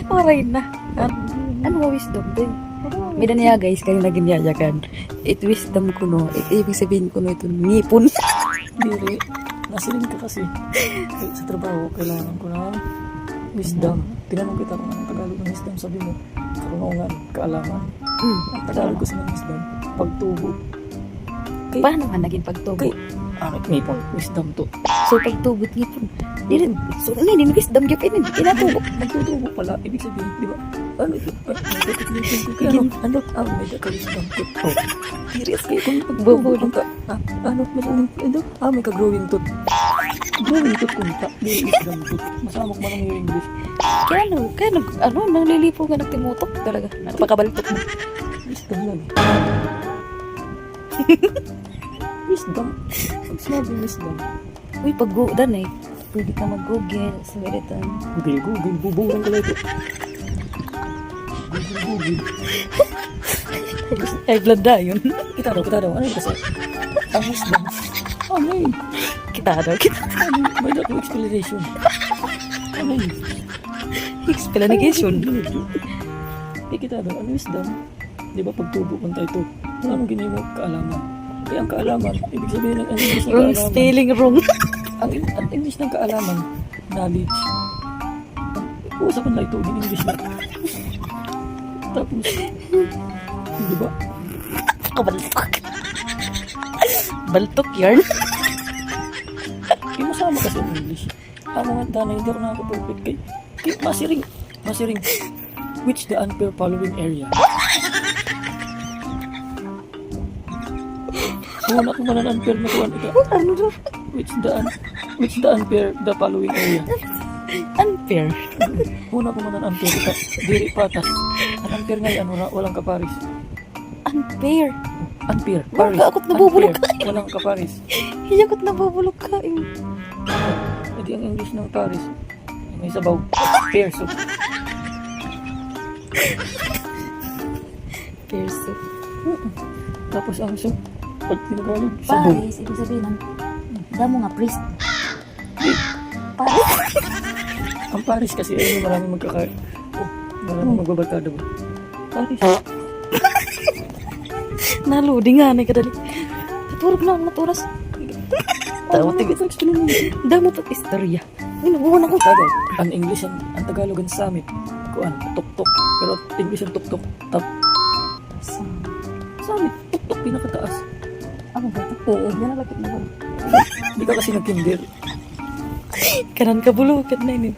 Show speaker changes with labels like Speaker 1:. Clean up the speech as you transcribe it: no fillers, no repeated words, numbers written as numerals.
Speaker 1: Oray na. Ano ba wisdom din? May niya guys, kayo naging yayakan. It wisdom ko no. Ibig sabihin ko no ito, ngipon.
Speaker 2: Dili. Nasiling ka kasi. Sa trabaho, kailangan ko ng wisdom. Tinanong kita kung anong Tagalog ng wisdom. Sabi mo, karunungan, kaalaman. Ang Tagalog ko sa wisdom, pagtubo.
Speaker 1: Paano nga naging pagtubo?
Speaker 2: May wisdom to.
Speaker 1: So pagtubo at ngipon. So hindi wisdom gyud ini tinatubo.
Speaker 2: Nagtutubo pala, ibig sabihin, di ba? Ano ito? May wisdom to. Serious kayo kung pagbubulang ka. May ka-growing tooth. Growing tooth kung ta. May wisdom tooth. Masamok mo lang yung English.
Speaker 1: Kaya nanglilipo ka nagtimutok talaga. Napakabaltok mo.
Speaker 2: Wisdom lang. Wisdom. Pag sinabi wisdom.
Speaker 1: Uy, pag-goodan eh. Pwede ka mag-google sa veritan.
Speaker 2: Google. Bubulang ka lang ito. Google.
Speaker 1: Ay, blanda yun.
Speaker 2: Kita daw. Ano yung kasi? Ang wisdom. May.
Speaker 1: Kita daw.
Speaker 2: May daw explanation. May.
Speaker 1: Explanation.
Speaker 2: Kita daw. Ang wisdom. Di ba pagtubo kung tayo ito? Anong ginawa mo? Kaalaman. Kaya ang kaalaman, ibig sabihin ng English ng
Speaker 1: Wrong
Speaker 2: kaalaman.
Speaker 1: spelling, wrong.
Speaker 2: Ang English ng kaalaman, knowledge. Uusapan lang ito, in English na. Tapos, di ba?
Speaker 1: Kabaltok. Baltok yarn.
Speaker 2: Yung masama kasi ng English. Ang mga tanay, hindi ako nakaka-perfect kay masiring. Which the unfair following area? Muna kung man ang unfair na kuwan ika.
Speaker 1: Ano daw?
Speaker 2: Which the unfair the following area?
Speaker 1: Unfair.
Speaker 2: Muna kung man ang unfair ika. Diri patas. Ang unfair ngayon, walang kaparis.
Speaker 1: Unfair.
Speaker 2: Unfair.
Speaker 1: Paris. Akot nabubulok ka.
Speaker 2: Unfair. Walang kaparis.
Speaker 1: Hiyakot nabubulok ka.
Speaker 2: Hindi ang English ng Paris. May sabaw. Fair soup.
Speaker 1: Fair soup.
Speaker 2: Tapos ang soup. Pag tinagalog, sabaw.
Speaker 1: Paris, ibig sabihin ng damo nga priest. Paris.
Speaker 2: Ang Paris kasi ay maraming maraming magbabarkada ba? Paris.
Speaker 1: Naludi nga na kadali. Naturog na ang naturas. Tawag tigit. Damo pat istorya. Inubuhan ako.
Speaker 2: Tagal. Ang English ang Tagalog ang summit. Kuan, tuk-tuk. Pero English ang tuk-tuk. Summit. Tuk-tuk pinakataas.
Speaker 1: Ano ba ito?
Speaker 2: Oo.
Speaker 1: Yan ang lapit na ba?
Speaker 2: Hindi ka kasi nag-kinder.
Speaker 1: Kanan kabulukan na yun.